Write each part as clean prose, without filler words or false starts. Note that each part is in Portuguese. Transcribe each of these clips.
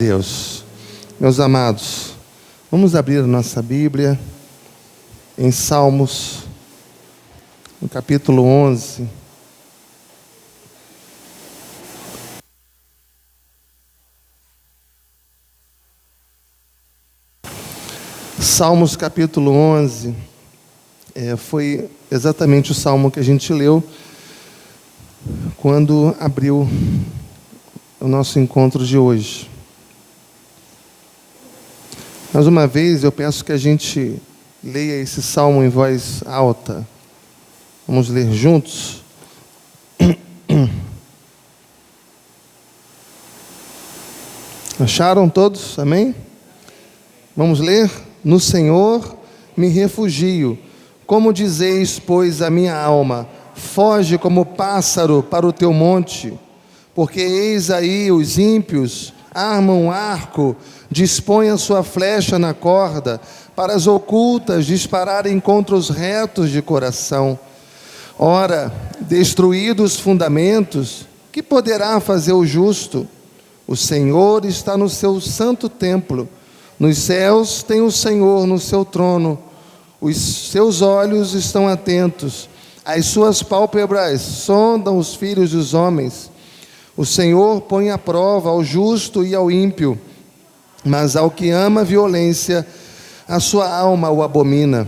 Deus. Meus amados, vamos abrir a nossa Bíblia em Salmos, no capítulo 11. Salmos capítulo 11, foi exatamente o salmo que a gente leu quando abriu o nosso encontro de hoje. Mais uma vez, eu peço que a gente leia esse salmo em voz alta. Vamos ler juntos. Acharam todos? Amém? Vamos ler. No Senhor me refugio. Como dizeis, pois, a minha alma, foge como pássaro para o teu monte, porque eis aí os ímpios armam um arco, dispõem a sua flecha na corda, para as ocultas dispararem contra os retos de coração. Ora, destruídos os fundamentos, que poderá fazer o justo? O Senhor está no seu santo templo. Nos céus tem o Senhor no seu trono. Os seus olhos estão atentos. As suas pálpebras sondam os filhos dos homens. O Senhor põe à prova ao justo e ao ímpio, mas ao que ama a violência, a sua alma o abomina.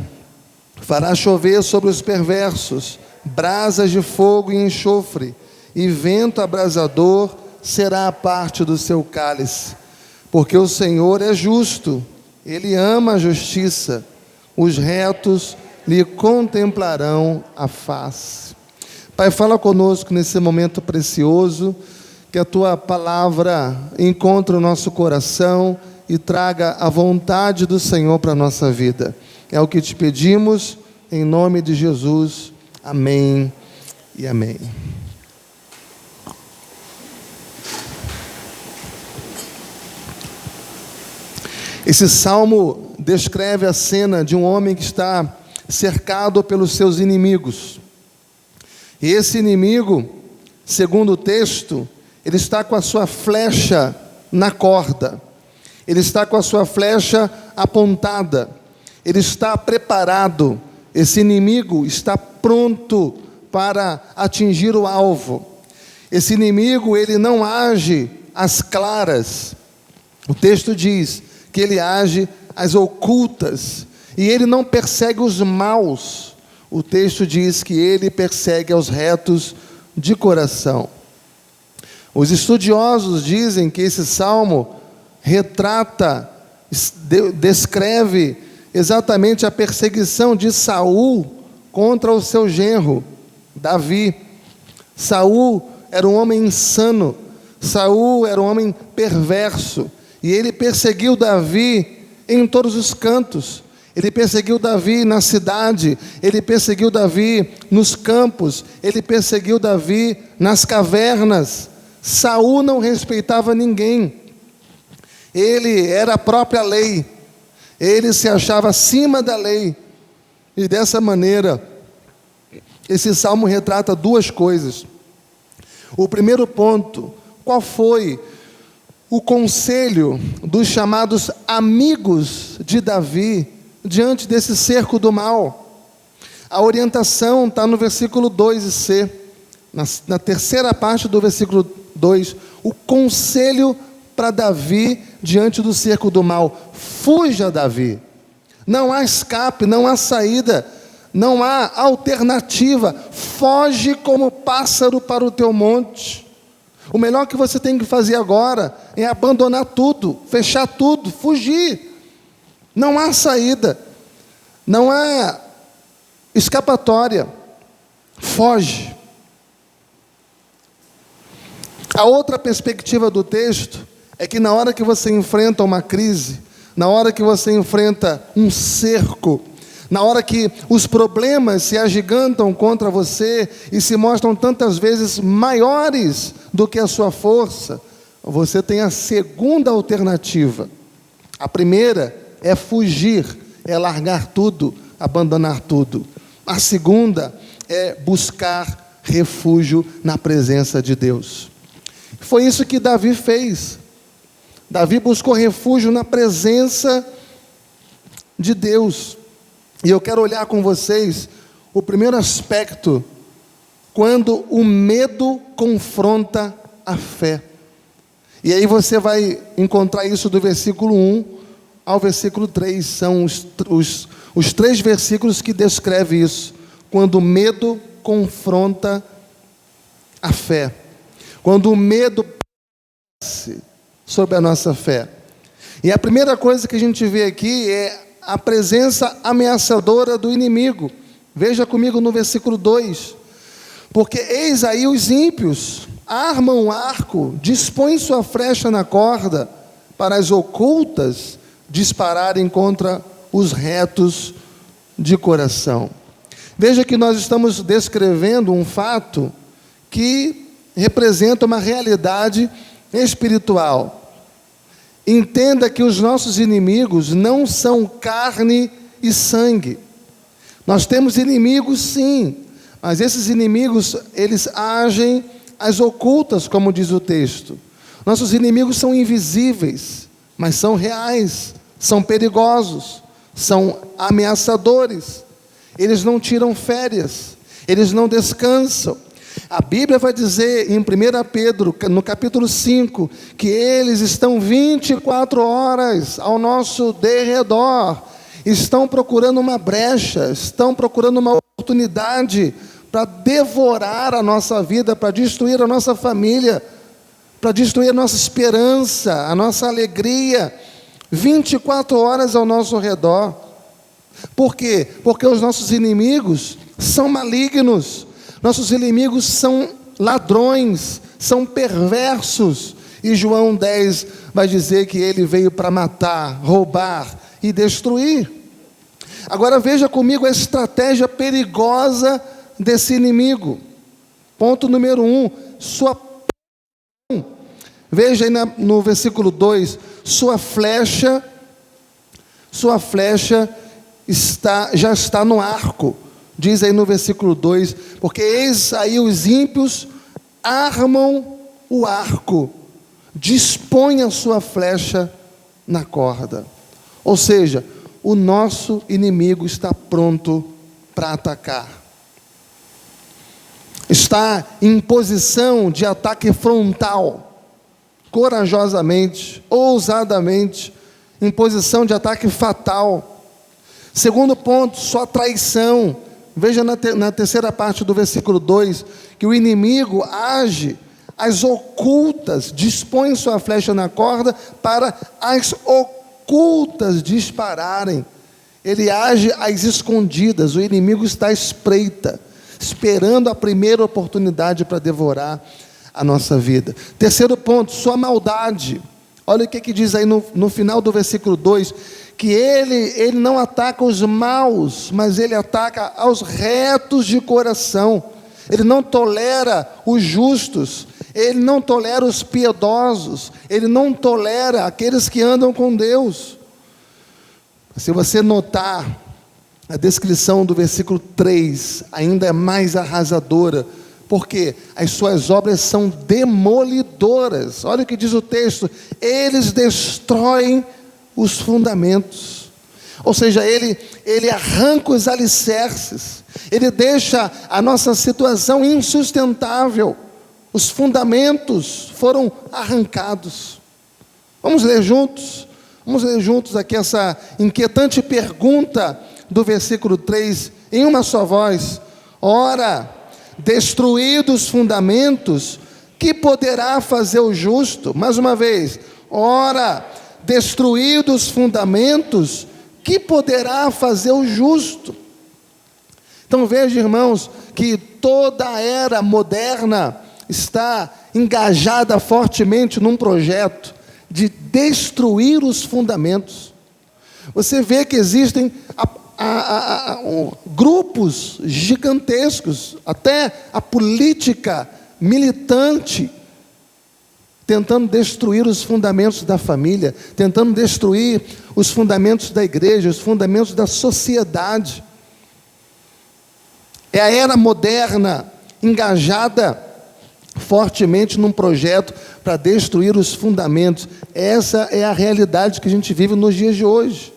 Fará chover sobre os perversos brasas de fogo e enxofre, e vento abrasador será a parte do seu cálice. Porque o Senhor é justo, Ele ama a justiça, os retos lhe contemplarão a face. Pai, fala conosco nesse momento precioso, que a Tua palavra encontre o nosso coração e traga a vontade do Senhor para a nossa vida. É o que te pedimos, em nome de Jesus. Amém e amém. Esse salmo descreve a cena de um homem que está cercado pelos seus inimigos. E esse inimigo, segundo o texto, ele está com a sua flecha na corda. Ele está com a sua flecha apontada. Ele está preparado. Esse inimigo está pronto para atingir o alvo. Esse inimigo, ele não age às claras. O texto diz que ele age às ocultas. E ele não persegue os maus. O texto diz que ele persegue aos retos de coração. Os estudiosos dizem que esse salmo retrata, descreve exatamente a perseguição de Saul contra o seu genro, Davi. Saul era um homem insano, Saul era um homem perverso, e ele perseguiu Davi em todos os cantos. Ele perseguiu Davi na cidade, ele perseguiu Davi nos campos, ele perseguiu Davi nas cavernas. Saul não respeitava ninguém. Ele era a própria lei. Ele se achava acima da lei. E dessa maneira, esse salmo retrata duas coisas. O primeiro ponto, qual foi o conselho dos chamados amigos de Davi diante desse cerco do mal? A orientação está no versículo 2c, na terceira parte do versículo 2, o conselho para Davi diante do cerco do mal: fuja, Davi. Não há escape, não há saída, não há alternativa. Foge como pássaro para o teu monte. O melhor que você tem que fazer agora é abandonar tudo, fechar tudo, fugir. Não há saída, não há escapatória. Foge. A outra perspectiva do texto é que na hora que você enfrenta uma crise, na hora que você enfrenta um cerco, na hora que os problemas se agigantam contra você e se mostram tantas vezes maiores do que a sua força, você tem a segunda alternativa. A primeira é fugir, é largar tudo, abandonar tudo. A segunda é buscar refúgio na presença de Deus. Foi isso que Davi fez. Davi buscou refúgio na presença de Deus. E eu quero olhar com vocês o primeiro aspecto, quando o medo confronta a fé. E aí você vai encontrar isso do versículo 1 ao versículo 3. São os 3 versículos que descrevem isso. Quando o medo confronta a fé. Quando o medo passa sobre a nossa fé. E a primeira coisa que a gente vê aqui é a presença ameaçadora do inimigo. Veja comigo no versículo 2. Porque eis aí os ímpios armam um arco, dispõem sua flecha na corda, para as ocultas dispararem contra os retos de coração. Veja que nós estamos descrevendo um fato que representa uma realidade espiritual. Entenda que os nossos inimigos não são carne e sangue. Nós temos inimigos, sim, mas esses inimigos, eles agem às ocultas, como diz o texto. Nossos inimigos são invisíveis, mas são reais, são perigosos, são ameaçadores. Eles não tiram férias, eles não descansam. A Bíblia vai dizer em 1 Pedro, no capítulo 5, que eles estão 24 horas ao nosso derredor, estão procurando uma brecha, estão procurando uma oportunidade para devorar a nossa vida, para destruir a nossa família, para destruir a nossa esperança, a nossa alegria, 24 horas ao nosso redor. Por quê? Porque os nossos inimigos são malignos, nossos inimigos são ladrões, são perversos, e João 10 vai dizer que ele veio para matar, roubar e destruir. Agora veja comigo a estratégia perigosa desse inimigo. Ponto número 1, veja aí no versículo 2, sua flecha já está no arco. Diz aí no versículo 2, porque eis aí os ímpios armam o arco, dispõem a sua flecha na corda. Ou seja, o nosso inimigo está pronto para atacar. Está em posição de ataque frontal, corajosamente, ousadamente, em posição de ataque fatal. Segundo ponto, sua traição. Veja na terceira parte do versículo 2, que o inimigo age às ocultas, dispõe sua flecha na corda para as ocultas dispararem. Ele age às escondidas, o inimigo está à espreita, esperando a primeira oportunidade para devorar a nossa vida. Terceiro ponto, sua maldade. Olha o que diz aí no final do versículo 2, que ele não ataca os maus, mas ele ataca aos retos de coração. Ele não tolera os justos, ele não tolera os piedosos, ele não tolera aqueles que andam com Deus. Se você notar, a descrição do versículo 3 ainda é mais arrasadora, porque as suas obras são demolidoras. Olha o que diz o texto: eles destroem os fundamentos. Ou seja, ele arranca os alicerces, ele deixa a nossa situação insustentável. Os fundamentos foram arrancados. Vamos ler juntos aqui essa inquietante pergunta do versículo 3, em uma só voz. Ora, destruídos os fundamentos, que poderá fazer o justo? Mais uma vez. Ora, destruídos os fundamentos, que poderá fazer o justo? Então veja, irmãos, que toda a era moderna está engajada fortemente num projeto de destruir os fundamentos. Você vê que existem grupos gigantescos, até a política militante, tentando destruir os fundamentos da família, tentando destruir os fundamentos da igreja, os fundamentos da sociedade. É a era moderna engajada fortemente num projeto para destruir os fundamentos. Essa é a realidade que a gente vive nos dias de hoje.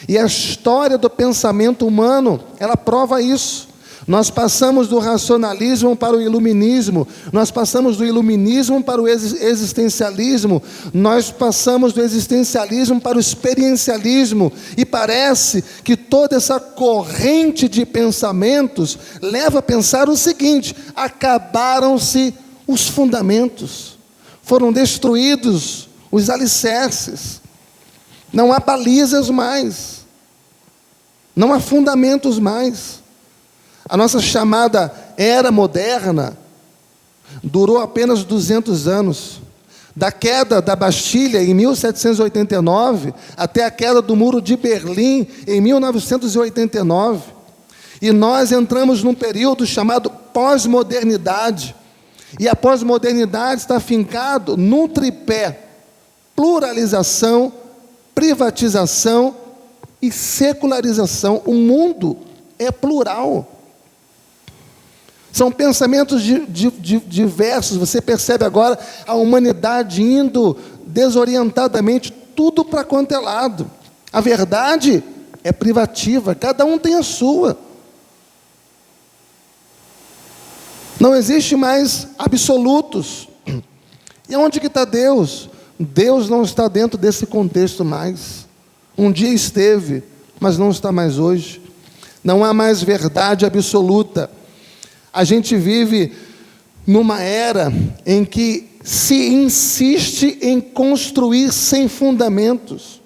E a história do pensamento humano, ela prova isso. Nós passamos do racionalismo para o iluminismo, nós passamos do iluminismo para o existencialismo, nós passamos do existencialismo para o experiencialismo, e parece que toda essa corrente de pensamentos leva a pensar o seguinte: acabaram-se os fundamentos, foram destruídos os alicerces, não há balizas mais, não há fundamentos mais. A nossa chamada era moderna durou apenas 200 anos. Da queda da Bastilha em 1789 até a queda do Muro de Berlim em 1989. E nós entramos num período chamado pós-modernidade. E a pós-modernidade está fincado num tripé: pluralização, privatização e secularização. O mundo é plural. São pensamentos diversos. Você percebe agora a humanidade indo desorientadamente, tudo para quanto é lado. A verdade é privativa, cada um tem a sua. Não existe mais absolutos. E onde que está Deus? Deus não está dentro desse contexto mais. Um dia esteve, mas não está mais hoje. Não há mais verdade absoluta. A gente vive numa era em que se insiste em construir sem fundamentos,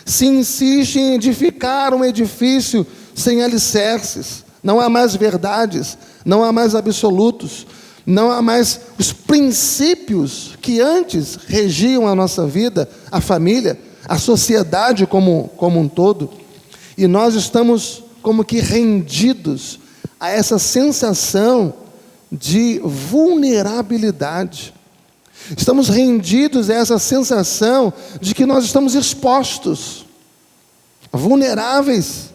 se insiste em edificar um edifício sem alicerces. Não há mais verdades, não há mais absolutos, não há mais os princípios que antes regiam a nossa vida, a família, a sociedade como um todo. E nós estamos como que rendidos a essa sensação de vulnerabilidade. Estamos rendidos a essa sensação de que nós estamos expostos, vulneráveis.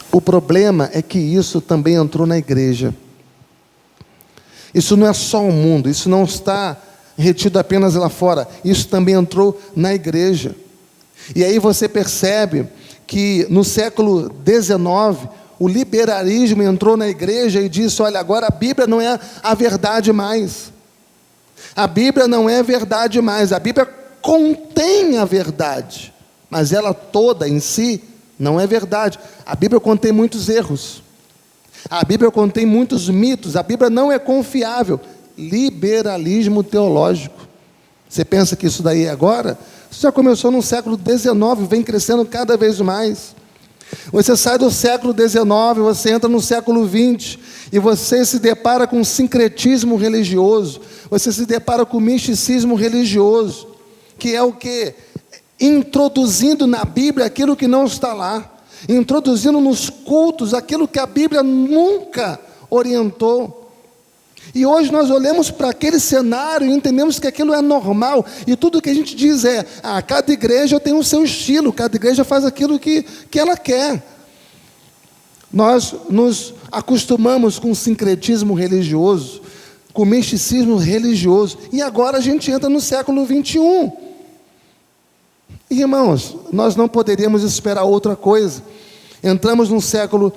O problema é que isso também entrou na igreja. Isso não é só o mundo, isso não está retido apenas lá fora, isso também entrou na igreja. E aí você percebe que no século XIX, o liberalismo entrou na igreja e disse: olha, agora a Bíblia não é a verdade mais. A Bíblia não é verdade mais. A Bíblia contém a verdade, mas ela toda em si não é verdade. A Bíblia contém muitos erros. A Bíblia contém muitos mitos. A Bíblia não é confiável. Liberalismo teológico. Você pensa que isso daí é agora? Isso já começou no século XIX, vem crescendo cada vez mais. Você sai do século XIX, você entra no século XX, e você se depara com sincretismo religioso, você se depara com misticismo religioso, que é o quê? Introduzindo na Bíblia aquilo que não está lá, introduzindo nos cultos aquilo que a Bíblia nunca orientou. E hoje nós olhamos para aquele cenário e entendemos que aquilo é normal, e tudo que a gente diz é: cada igreja tem o seu estilo, cada igreja faz aquilo que ela quer. Nós nos acostumamos com o sincretismo religioso, com o misticismo religioso, e agora a gente entra no século XXI. Irmãos, nós não poderíamos esperar outra coisa. Entramos no século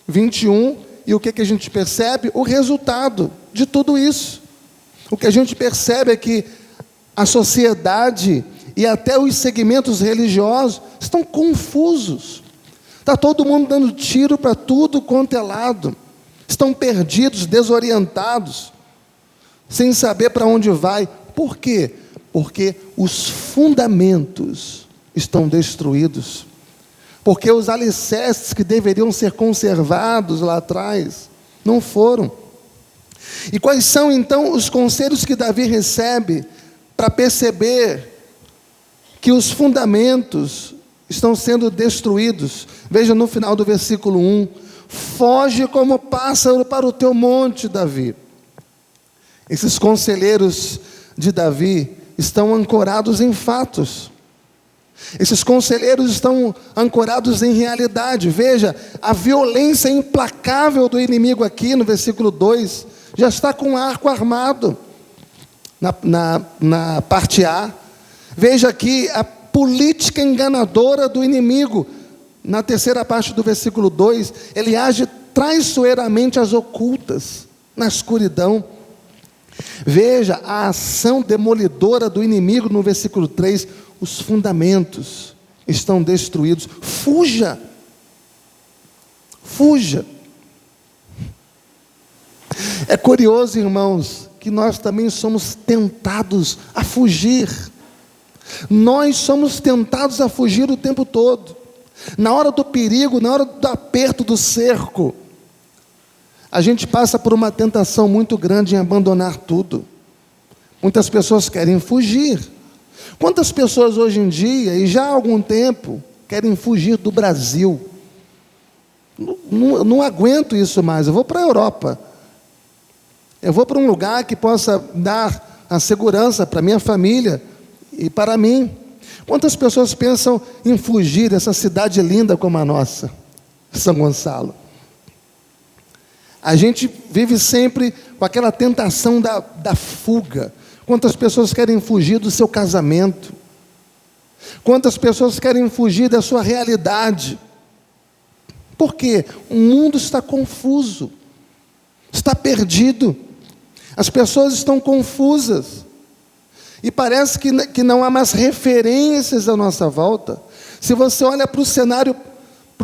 XXI, e o que a gente percebe? O resultado de tudo isso. O que a gente percebe é que a sociedade e até os segmentos religiosos estão confusos. Está todo mundo dando tiro para tudo quanto é lado. Estão perdidos, desorientados, sem saber para onde vai. Por quê? Porque os fundamentos estão destruídos. Porque os alicerces que deveriam ser conservados lá atrás não foram. E quais são então os conselhos que Davi recebe para perceber que os fundamentos estão sendo destruídos? Veja no final do versículo 1: foge como pássaro para o teu monte, Davi. Esses conselheiros de Davi estão ancorados em fatos. Esses conselheiros estão ancorados em realidade. Veja a violência implacável do inimigo aqui no versículo 2. já está com arco armado na parte A. Veja aqui a política enganadora do inimigo. Na terceira parte do versículo 2, ele age traiçoeiramente às ocultas, na escuridão. Veja a ação demolidora do inimigo no versículo 3, os fundamentos estão destruídos. Fuja! Fuja! É curioso, irmãos, que nós também somos tentados a fugir. Nós somos tentados a fugir o tempo todo. Na hora do perigo, na hora do aperto do cerco, a gente passa por uma tentação muito grande em abandonar tudo. Muitas pessoas querem fugir. Quantas pessoas hoje em dia, e já há algum tempo, querem fugir do Brasil? Não aguento isso mais, eu vou para a Europa. Eu vou para um lugar que possa dar a segurança para minha família e para mim. Quantas pessoas pensam em fugir dessa cidade linda como a nossa, São Gonçalo? A gente vive sempre com aquela tentação da fuga. Quantas pessoas querem fugir do seu casamento? Quantas pessoas querem fugir da sua realidade? Por quê? O mundo está confuso, está perdido, as pessoas estão confusas, e parece que não há mais referências à nossa volta. Se você olha para o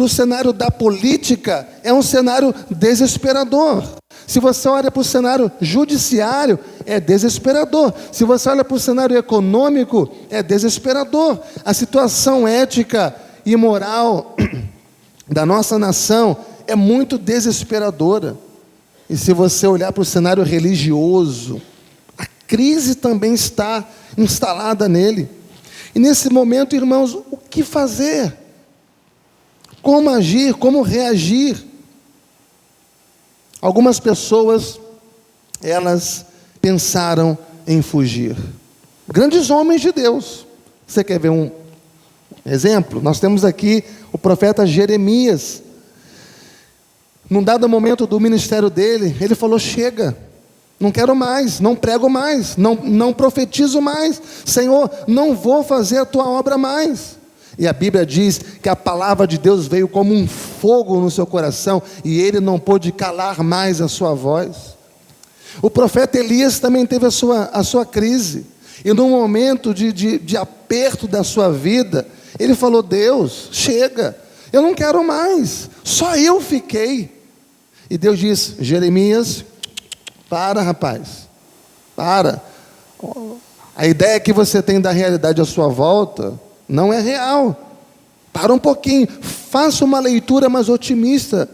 cenário da política, é um cenário desesperador. Se você olha para o cenário judiciário, é desesperador. Se você olha para o cenário econômico, é desesperador. A situação ética e moral da nossa nação é muito desesperadora. E se você olhar para o cenário religioso, a crise também está instalada nele. E nesse momento, irmãos, o que fazer? Como agir? Como reagir? Algumas pessoas, elas pensaram em fugir. Grandes homens de Deus. Você quer ver um exemplo? Nós temos aqui o profeta Jeremias. Num dado momento do ministério dele, ele falou: chega, não quero mais, não prego mais, não profetizo mais. Senhor, não vou fazer a tua obra mais. E a Bíblia diz que a palavra de Deus veio como um fogo no seu coração, e ele não pôde calar mais a sua voz. O profeta Elias também teve a sua crise, e num momento de aperto da sua vida, ele falou: Deus, chega, eu não quero mais, só eu fiquei. E Deus diz: Jeremias, para, rapaz, para. A ideia que você tem da realidade à sua volta não é real. Para um pouquinho, faça uma leitura mais otimista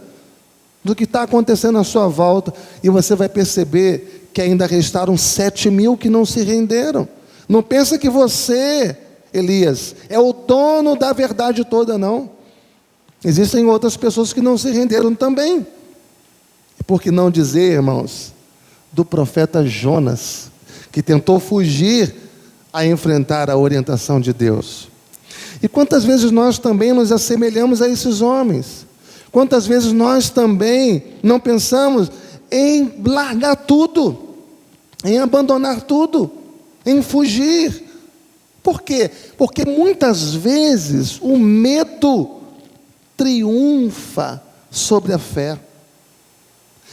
do que está acontecendo à sua volta, e você vai perceber que ainda restaram 7.000 que não se renderam. Não pensa que você, Elias, é o dono da verdade toda, não. Existem outras pessoas que não se renderam também. Por que não dizer, irmãos, do profeta Jonas, que tentou fugir a enfrentar a orientação de Deus. E quantas vezes nós também nos assemelhamos a esses homens? Quantas vezes nós também não pensamos em largar tudo, em abandonar tudo, em fugir? Por quê? Porque muitas vezes o medo triunfa sobre a fé.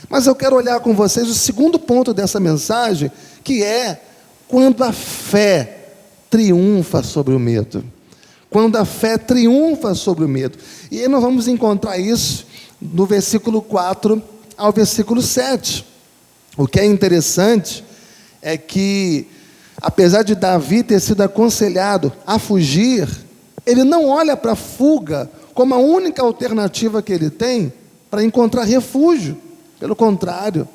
Mas eu quero olhar com vocês o segundo ponto dessa mensagem, que é quando a fé triunfa sobre o medo. Quando a fé triunfa sobre o medo. E aí nós vamos encontrar isso do versículo 4 ao versículo 7. O que é interessante é que, apesar de Davi ter sido aconselhado a fugir, ele não olha para a fuga como a única alternativa que ele tem para encontrar refúgio. Pelo contrário,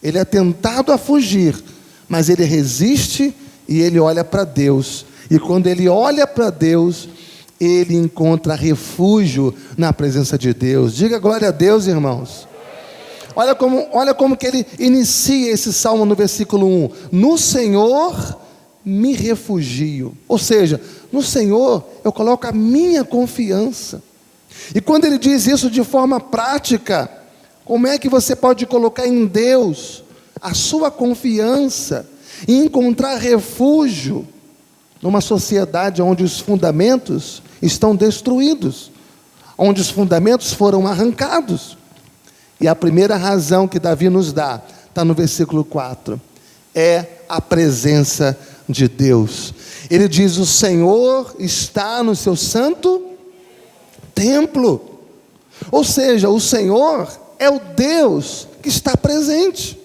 ele é tentado a fugir, mas ele resiste e ele olha para Deus. E quando ele olha para Deus, ele encontra refúgio na presença de Deus. Diga glória a Deus, irmãos. Olha como que ele inicia esse salmo no versículo 1. No Senhor me refugio. Ou seja, no Senhor eu coloco a minha confiança. E quando ele diz isso de forma prática, como é que você pode colocar em Deus a sua confiança e encontrar refúgio numa sociedade onde os fundamentos estão destruídos, onde os fundamentos foram arrancados. E a primeira razão que Davi nos dá, está no versículo 4, é a presença de Deus. Ele diz: o Senhor está no seu santo templo. Ou seja, o Senhor é o Deus que está presente.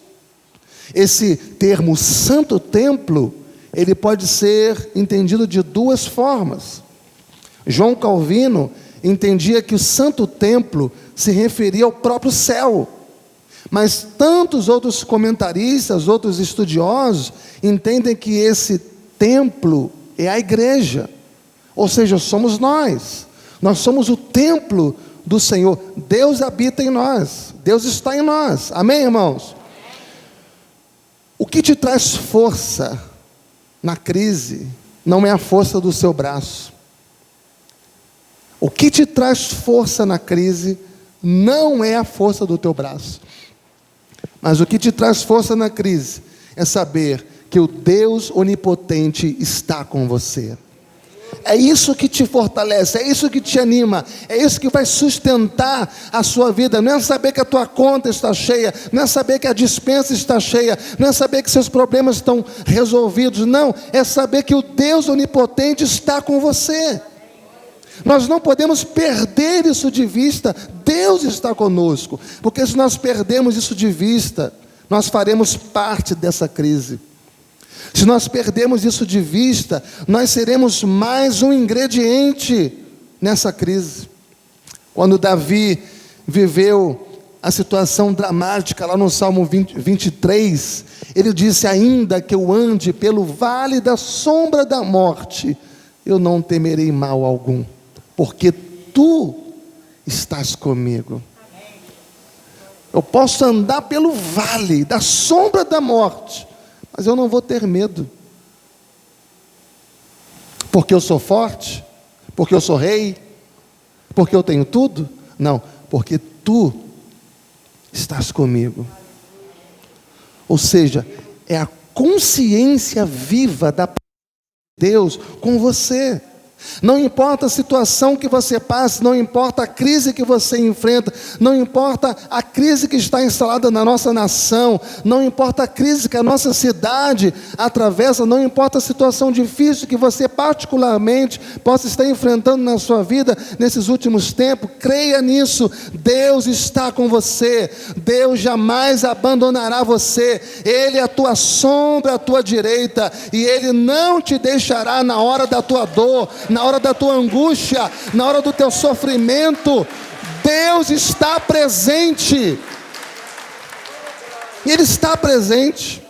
Esse termo santo templo, ele pode ser entendido de duas formas. João Calvino entendia que o santo templo se referia ao próprio céu, mas tantos outros comentaristas, outros estudiosos, entendem que esse templo é a igreja, ou seja, somos nós somos o templo do Senhor. Deus habita em nós, Deus está em nós, amém, irmãos? O que te traz força na crise não é a força do seu braço. O que te traz força na crise não é a força do teu braço. Mas o que te traz força na crise é saber que o Deus onipotente está com você. É isso que te fortalece, é isso que te anima, é isso que vai sustentar a sua vida. Não é saber que a tua conta está cheia, não é saber que a despensa está cheia, não é saber que seus problemas estão resolvidos, não, é saber que o Deus onipotente está com você. Nós não podemos perder isso de vista. Deus está conosco, porque se nós perdermos isso de vista, nós faremos parte dessa crise. Se nós perdermos isso de vista, nós seremos mais um ingrediente nessa crise. Quando Davi viveu a situação dramática lá no Salmo 23, ele disse: ainda que eu ande pelo vale da sombra da morte, eu não temerei mal algum, porque tu estás comigo. Eu posso andar pelo vale da sombra da morte, mas eu não vou ter medo, porque eu sou forte, porque eu sou rei, porque eu tenho tudo. Não, porque tu estás comigo. Ou seja, é a consciência viva da Deus com você. Não importa a situação que você passe, não importa a crise que você enfrenta, não importa a crise que está instalada na nossa nação, não importa a crise que a nossa cidade atravessa, não importa a situação difícil que você particularmente possa estar enfrentando na sua vida nesses últimos tempos, creia nisso. Deus está com você, Deus jamais abandonará você, Ele é a tua sombra, a tua direita, e Ele não te deixará na hora da tua dor, na hora da tua angústia, na hora do teu sofrimento. Deus está presente, e Ele está presente.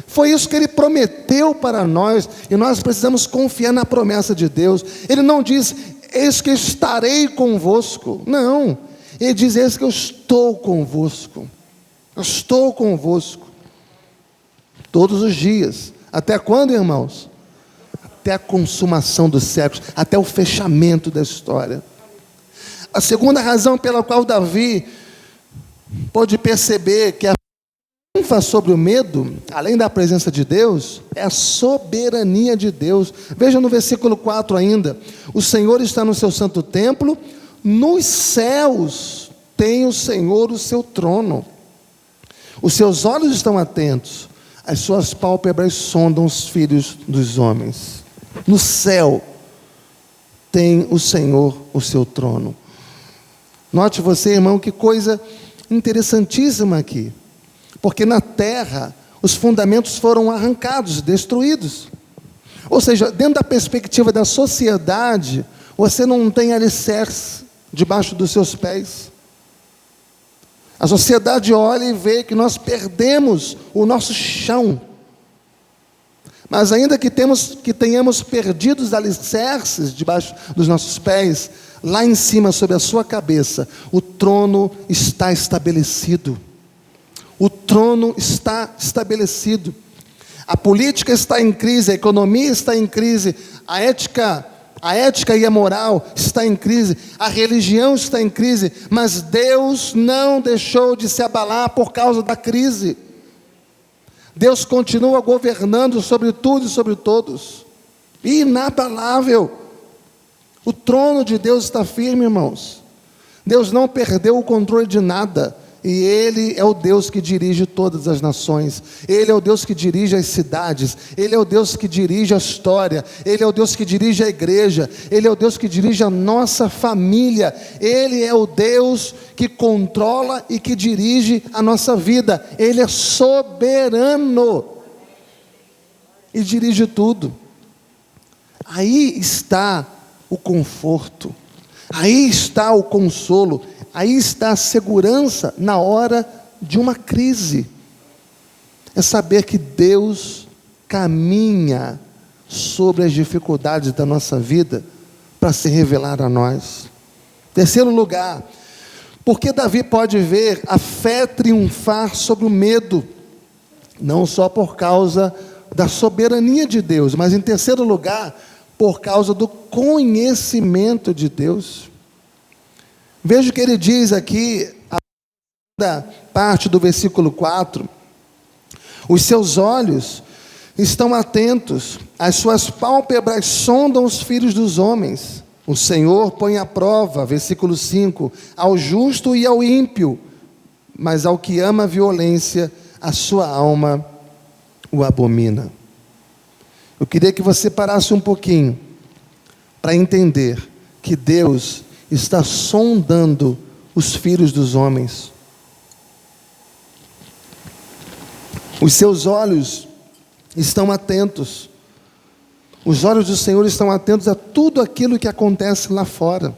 Foi isso que Ele prometeu para nós, e nós precisamos confiar na promessa de Deus. Ele não diz: eis que estarei convosco. Não, Ele diz: eis que eu estou convosco. Eu estou convosco todos os dias. Até quando, irmãos? Até a consumação dos séculos, até o fechamento da história. A segunda razão pela qual Davi pôde perceber que a triunfa sobre o medo, além da presença de Deus, é a soberania de Deus. Veja no versículo 4 ainda: o Senhor está no seu santo templo, nos céus tem o Senhor o seu trono. Os seus olhos estão atentos, as suas pálpebras sondam os filhos dos homens. No céu tem o Senhor o seu trono. Note você, irmão, que coisa interessantíssima aqui. Porque na terra os fundamentos foram arrancados, destruídos. Ou seja, dentro da perspectiva da sociedade, você não tem alicerce debaixo dos seus pés. A sociedade olha e vê que nós perdemos o nosso chão. Mas ainda que tenhamos perdido os alicerces debaixo dos nossos pés, lá em cima, sobre a sua cabeça, o trono está estabelecido. O trono está estabelecido. A política está em crise, a economia está em crise, a ética e a moral está em crise, a religião está em crise, mas Deus não deixou de se abalar por causa da crise. Deus continua governando sobre tudo e sobre todos, inabalável. O trono de Deus está firme, irmãos. Deus não perdeu o controle de nada. E Ele é o Deus que dirige todas as nações. Ele é o Deus que dirige as cidades. Ele é o Deus que dirige a história. Ele é o Deus que dirige a igreja. Ele é o Deus que dirige a nossa família. Ele é o Deus que controla e que dirige a nossa vida. Ele é soberano e dirige tudo. Aí está o conforto. Aí está o consolo. Aí está a segurança na hora de uma crise. É saber que Deus caminha sobre as dificuldades da nossa vida para se revelar a nós. Terceiro lugar, porque Davi pode ver a fé triunfar sobre o medo, não só por causa da soberania de Deus, mas em terceiro lugar, por causa do conhecimento de Deus. Veja o que ele diz aqui, a segunda parte do versículo 4. Os seus olhos estão atentos, as suas pálpebras sondam os filhos dos homens. O Senhor põe à prova, versículo 5, ao justo e ao ímpio, mas ao que ama a violência, a sua alma o abomina. Eu queria que você parasse um pouquinho para entender que Deus está sondando os filhos dos homens. Os seus olhos estão atentos. Os olhos do Senhor estão atentos a tudo aquilo que acontece lá fora.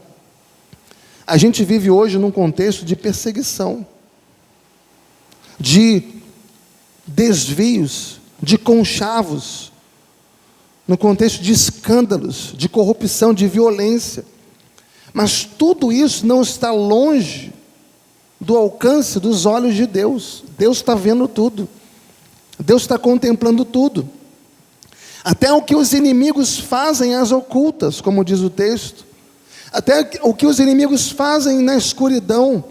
A gente vive hoje num contexto de perseguição, de desvios, de conchavos, no contexto de escândalos, de corrupção, de violência. Mas tudo isso não está longe do alcance dos olhos de Deus. Deus está vendo tudo. Deus está contemplando tudo. Até o que os inimigos fazem às ocultas, como diz o texto. Até o que os inimigos fazem na escuridão.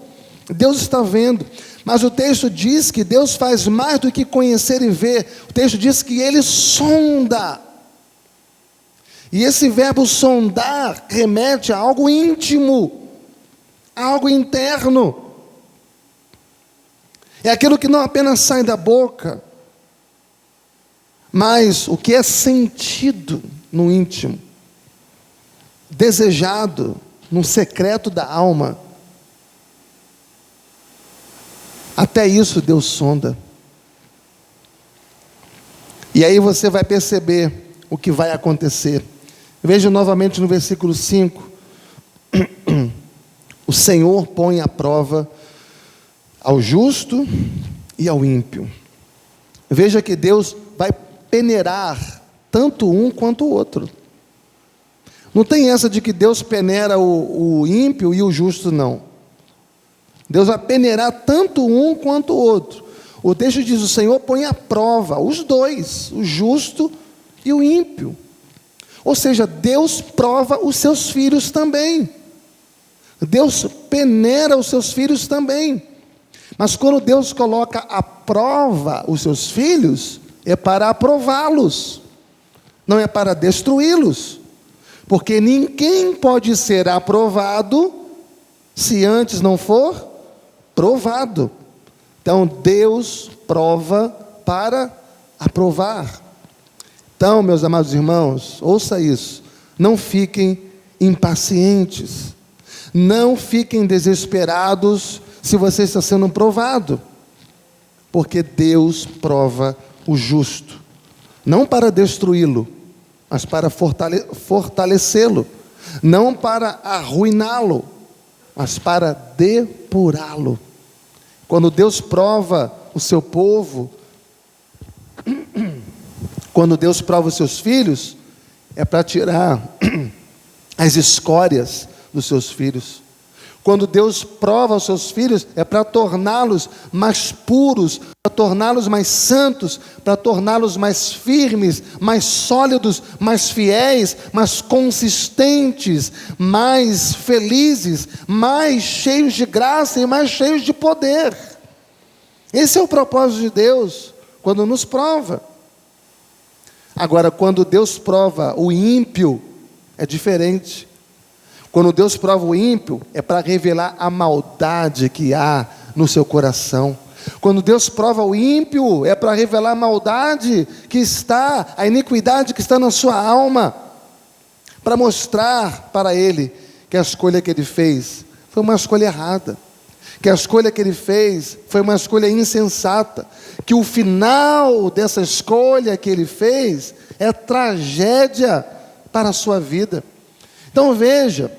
Deus está vendo. Mas o texto diz que Deus faz mais do que conhecer e ver. O texto diz que Ele sonda. E esse verbo sondar remete a algo íntimo, a algo interno. É aquilo que não apenas sai da boca, mas o que é sentido no íntimo, desejado no secreto da alma. Até isso Deus sonda. E aí você vai perceber o que vai acontecer. Veja novamente no versículo 5. O Senhor põe à prova ao justo e ao ímpio. Veja que Deus vai peneirar tanto um quanto o outro. Não tem essa de que Deus peneira o ímpio e o justo, não. Deus vai peneirar tanto um quanto o outro. O texto diz: o Senhor põe à prova os dois, o justo e o ímpio. Ou seja, Deus prova os seus filhos também. Deus peneira os seus filhos também. Mas quando Deus coloca à prova os seus filhos, é para aprová-los, não é para destruí-los. Porque ninguém pode ser aprovado se antes não for provado. Então Deus prova para aprovar. Então, meus amados irmãos, ouça isso. Não fiquem impacientes. Não fiquem desesperados se você está sendo provado. Porque Deus prova o justo. Não para destruí-lo, mas para fortalecê-lo. Não para arruiná-lo, mas para depurá-lo. Quando Deus prova o seu povo, quando Deus prova os seus filhos, é para tirar as escórias dos seus filhos. Quando Deus prova os seus filhos, é para torná-los mais puros, para torná-los mais santos, para torná-los mais firmes, mais sólidos, mais fiéis, mais consistentes, mais felizes, mais cheios de graça e mais cheios de poder. Esse é o propósito de Deus quando nos prova. Agora, quando Deus prova o ímpio, é diferente. Quando Deus prova o ímpio, é para revelar a maldade que há no seu coração. Quando Deus prova o ímpio, é para revelar a maldade que está, a iniquidade que está na sua alma, para mostrar para ele que a escolha que ele fez foi uma escolha errada, que a escolha que ele fez foi uma escolha insensata, que o final dessa escolha que ele fez é tragédia para a sua vida. Então veja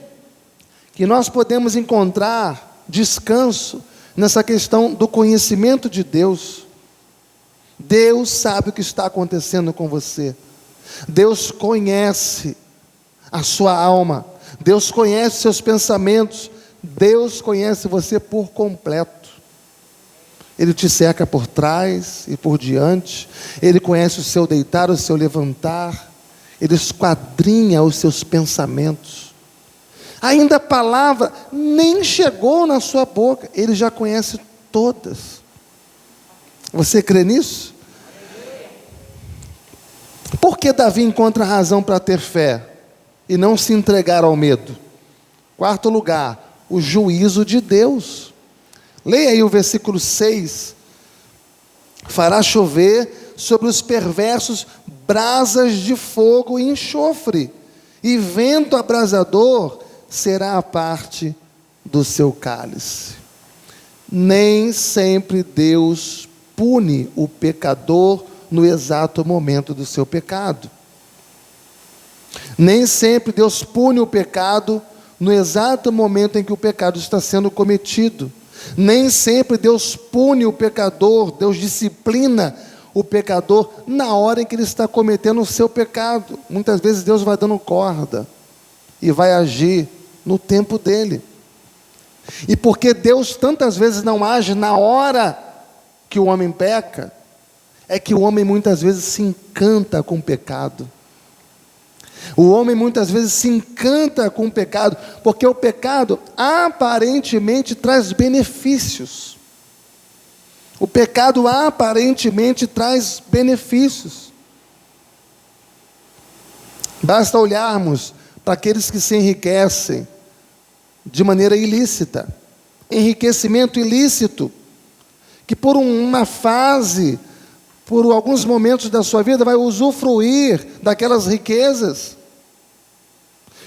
que nós podemos encontrar descanso nessa questão do conhecimento de Deus. Deus sabe o que está acontecendo com você. Deus conhece a sua alma. Deus conhece seus pensamentos. Deus conhece você por completo. Ele te cerca por trás e por diante. Ele conhece o seu deitar, o seu levantar. Ele esquadrinha os seus pensamentos. Ainda a palavra nem chegou na sua boca, Ele já conhece todas. Você crê nisso? Por que Davi encontra razão para ter fé e não se entregar ao medo? Quarto lugar, o juízo de Deus. Leia aí o versículo 6. Fará chover sobre os perversos brasas de fogo e enxofre, e vento abrasador será a parte do seu cálice. Nem sempre Deus pune o pecador no exato momento do seu pecado. Nem sempre Deus pune o pecado no exato momento em que o pecado está sendo cometido. Nem sempre Deus pune o pecador, Deus disciplina o pecador na hora em que ele está cometendo o seu pecado. Muitas vezes Deus vai dando corda e vai agir no tempo dele. E porque Deus tantas vezes não age na hora que o homem peca, é que o homem muitas vezes se encanta com o pecado. O homem muitas vezes se encanta com o pecado, porque o pecado aparentemente traz benefícios. O pecado aparentemente traz benefícios. Basta olharmos para aqueles que se enriquecem de maneira ilícita. Enriquecimento ilícito, que por uma fase, por alguns momentos da sua vida, vai usufruir daquelas riquezas.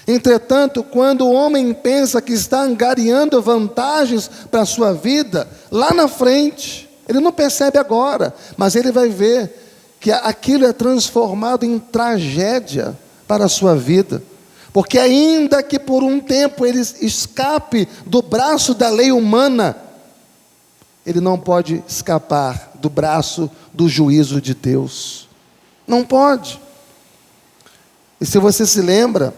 Entretanto, quando o homem pensa que está angariando vantagens para a sua vida, lá na frente, ele não percebe agora, mas ele vai ver que aquilo é transformado em tragédia para a sua vida. Porque ainda que por um tempo ele escape do braço da lei humana, ele não pode escapar do braço do juízo de Deus. Não pode. E se você se lembra,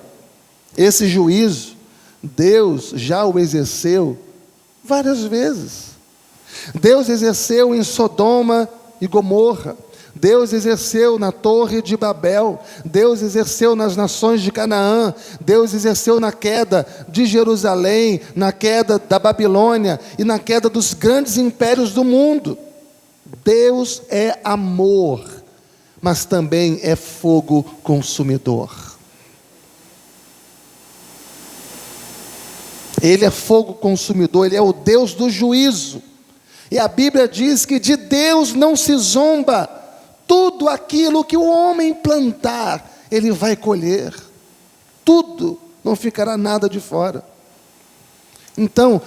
esse juízo, Deus já o exerceu várias vezes. Deus exerceu em Sodoma e Gomorra. Deus exerceu na Torre de Babel. Deus exerceu nas nações de Canaã. Deus exerceu na queda de Jerusalém, na queda da Babilônia e na queda dos grandes impérios do mundo. Deus é amor, mas também é fogo consumidor. Ele é fogo consumidor, Ele é o Deus do juízo. E a Bíblia diz que de Deus não se zomba. Tudo aquilo que o homem plantar, ele vai colher. Tudo, não ficará nada de fora. Então,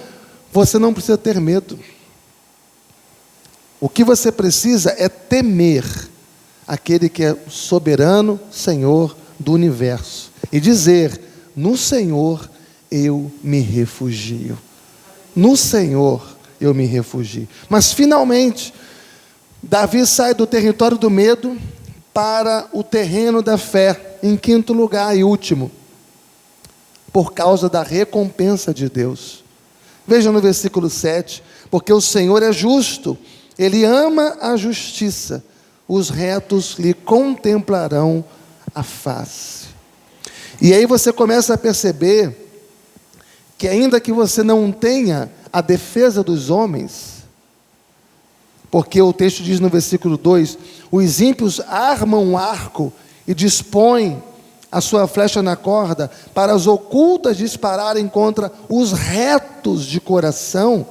você não precisa ter medo. O que você precisa é temer aquele que é soberano Senhor do universo. E dizer, no Senhor eu me refugio. No Senhor eu me refugio. Mas finalmente, Davi sai do território do medo para o terreno da fé, em quinto lugar e último, por causa da recompensa de Deus. Veja no versículo 7, porque o Senhor é justo, Ele ama a justiça, os retos lhe contemplarão a face. E aí você começa a perceber que ainda que você não tenha a defesa dos homens, Porque o texto diz no versículo 2: os ímpios armam um arco e dispõem a sua flecha na corda para as ocultas dispararem contra os retos de coração.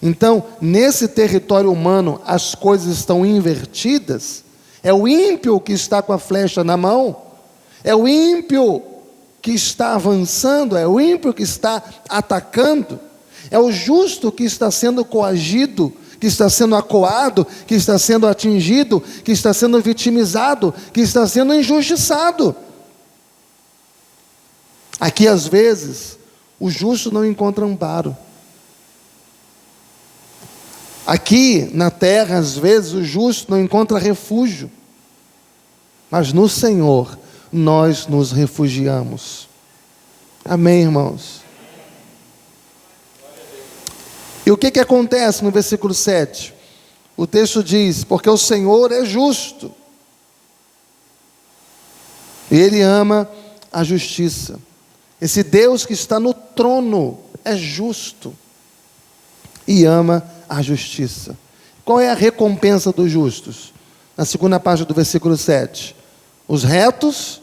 Então, nesse território humano, as coisas estão invertidas. É o ímpio que está com a flecha na mão, é o ímpio que está avançando, é o ímpio que está atacando, é o justo que está sendo coagido, que está sendo acuado, que está sendo atingido, que está sendo vitimizado, que está sendo injustiçado. Aqui, às vezes, o justo não encontra amparo. Aqui na terra, às vezes, o justo não encontra refúgio. Mas no Senhor, nós nos refugiamos. Amém, irmãos? E o que acontece no versículo 7? O texto diz: porque o Senhor é justo, e Ele ama a justiça. Esse Deus que está no trono é justo e ama a justiça. Qual é a recompensa dos justos? Na segunda parte do versículo 7. Os retos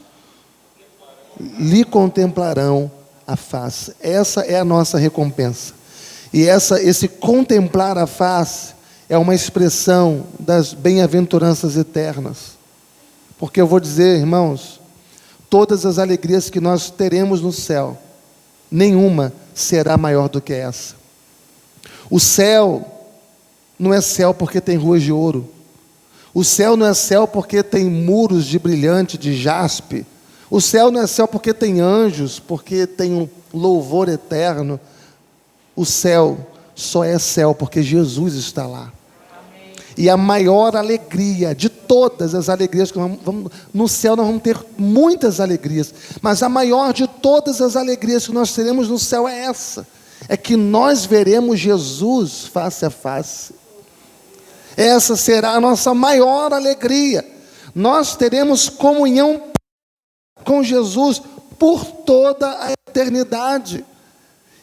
lhe contemplarão a face. Essa é a nossa recompensa. E esse contemplar a face é uma expressão das bem-aventuranças eternas. Porque eu vou dizer, irmãos, todas as alegrias que nós teremos no céu, nenhuma será maior do que essa. O céu não é céu porque tem ruas de ouro. O céu não é céu porque tem muros de brilhante, de jaspe. O céu não é céu porque tem anjos, porque tem um louvor eterno. O céu só é céu porque Jesus está lá. Amém. E a maior alegria de todas as alegrias que no céu nós vamos ter muitas alegrias, mas a maior de todas as alegrias que nós teremos no céu é essa: é que nós veremos Jesus face a face. Essa será a nossa maior alegria. Nós teremos comunhão com Jesus por toda a eternidade.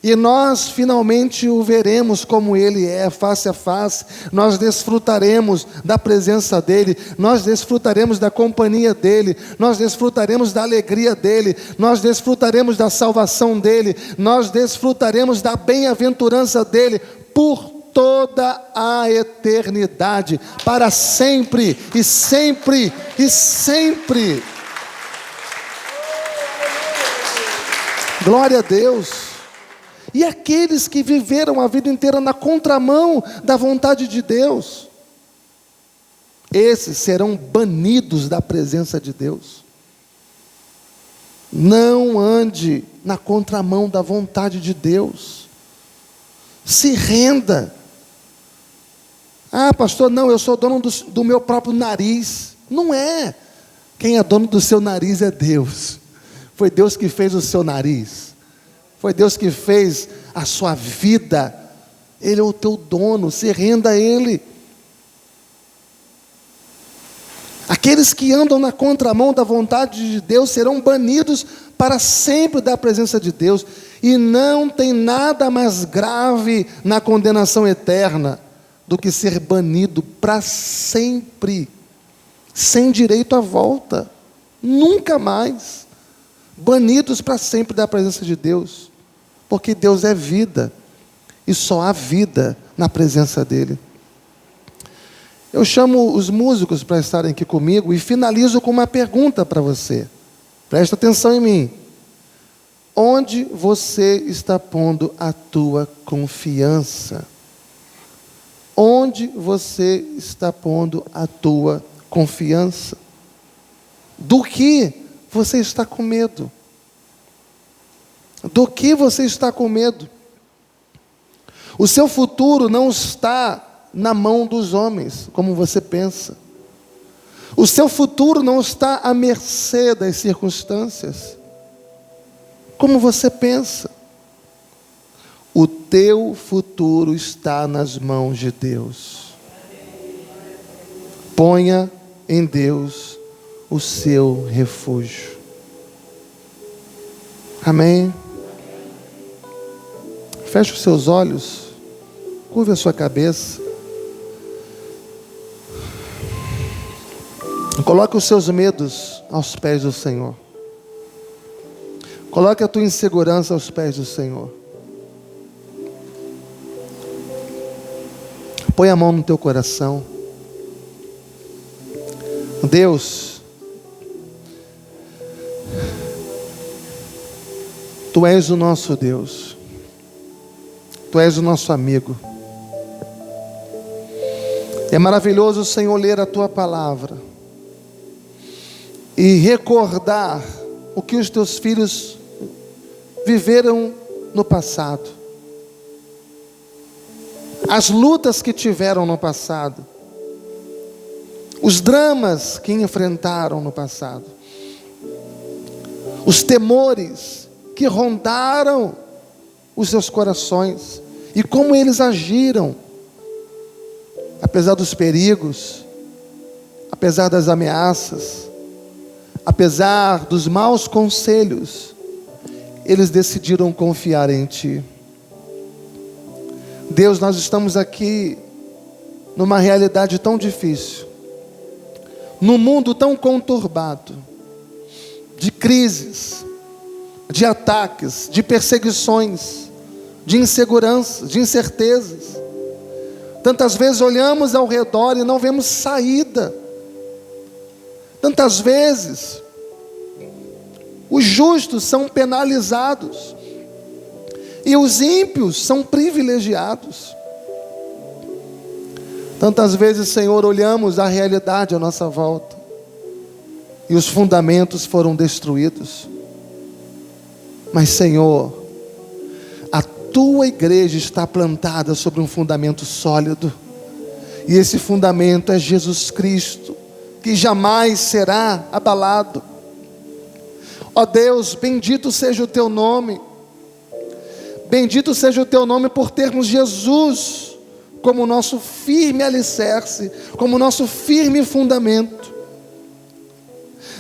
E nós finalmente o veremos como Ele é, face a face. Nós desfrutaremos da presença dEle, nós desfrutaremos da companhia dEle, nós desfrutaremos da alegria dEle, nós desfrutaremos da salvação dEle, nós desfrutaremos da bem-aventurança dEle por toda a eternidade, para sempre e sempre e sempre. Glória a Deus. E aqueles que viveram a vida inteira na contramão da vontade de Deus, esses serão banidos da presença de Deus. Não ande na contramão da vontade de Deus. Se renda. Ah, pastor, não, eu sou dono do meu próprio nariz. Não é. Quem é dono do seu nariz é Deus. Foi Deus que fez o seu nariz. Foi Deus que fez a sua vida. Ele é o teu dono, se renda a Ele. Aqueles que andam na contramão da vontade de Deus serão banidos para sempre da presença de Deus. E não tem nada mais grave na condenação eterna do que ser banido para sempre, sem direito à volta, nunca mais. Banidos para sempre da presença de Deus, porque Deus é vida, e só há vida na presença dEle. Eu chamo os músicos para estarem aqui comigo e finalizo com uma pergunta para você. Presta atenção em mim. Onde você está pondo a tua confiança? Onde você está pondo a tua confiança? Do que você está com medo? Do que você está com medo? O seu futuro não está na mão dos homens, como você pensa. O seu futuro não está à mercê das circunstâncias, como você pensa. O teu futuro está nas mãos de Deus. Ponha em Deus o seu refúgio. Amém? Feche os seus olhos, curva a sua cabeça. Coloque os seus medos aos pés do Senhor. Coloque a tua insegurança aos pés do Senhor. Põe a mão no teu coração. Deus, Tu és o nosso Deus. Tu és o nosso amigo. É maravilhoso, Senhor, ler a Tua palavra e recordar o que os Teus filhos viveram no passado, as lutas que tiveram no passado, os dramas que enfrentaram no passado, os temores que rondaram os seus corações e como eles agiram, apesar dos perigos, apesar das ameaças, apesar dos maus conselhos, eles decidiram confiar em Ti. Deus, nós estamos aqui numa realidade tão difícil, num mundo tão conturbado, de crises, de ataques, de perseguições, de inseguranças, de incertezas. Tantas vezes olhamos ao redor e não vemos saída. Tantas vezes os justos são penalizados e os ímpios são privilegiados. Tantas vezes, Senhor, olhamos a realidade à nossa volta e os fundamentos foram destruídos. Mas, Senhor, a Tua igreja está plantada sobre um fundamento sólido, e esse fundamento é Jesus Cristo, que jamais será abalado. Ó Deus, bendito seja o Teu nome. Bendito seja o Teu nome por termos Jesus como nosso firme alicerce, como nosso firme fundamento.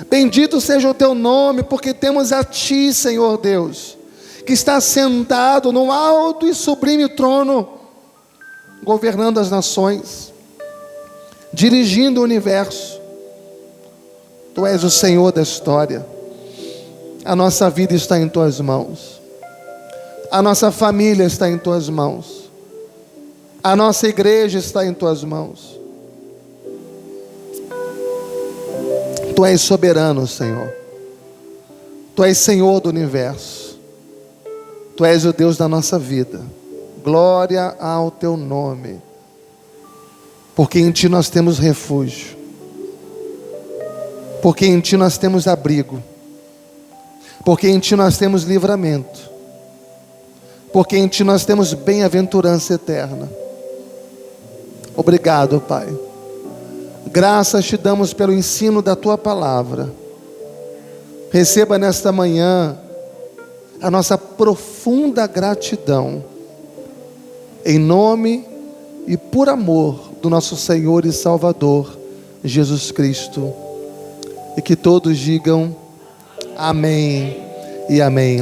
Bendito seja o Teu nome porque temos a Ti, Senhor Deus, que está sentado no alto e sublime trono, governando as nações, dirigindo o universo. Tu és o Senhor da história. A nossa vida está em Tuas mãos. A nossa família está em Tuas mãos. A nossa igreja está em Tuas mãos. Tu és soberano, Senhor. Tu és Senhor do universo. Tu és o Deus da nossa vida. Glória ao Teu nome. Porque em Ti nós temos refúgio. Porque em Ti nós temos abrigo. Porque em Ti nós temos livramento. Porque em Ti nós temos bem-aventurança eterna. Obrigado, Pai. Graças Te damos pelo ensino da Tua palavra. Receba nesta manhã a nossa profunda gratidão, em nome e por amor do nosso Senhor e Salvador, Jesus Cristo. E que todos digam amém e amém.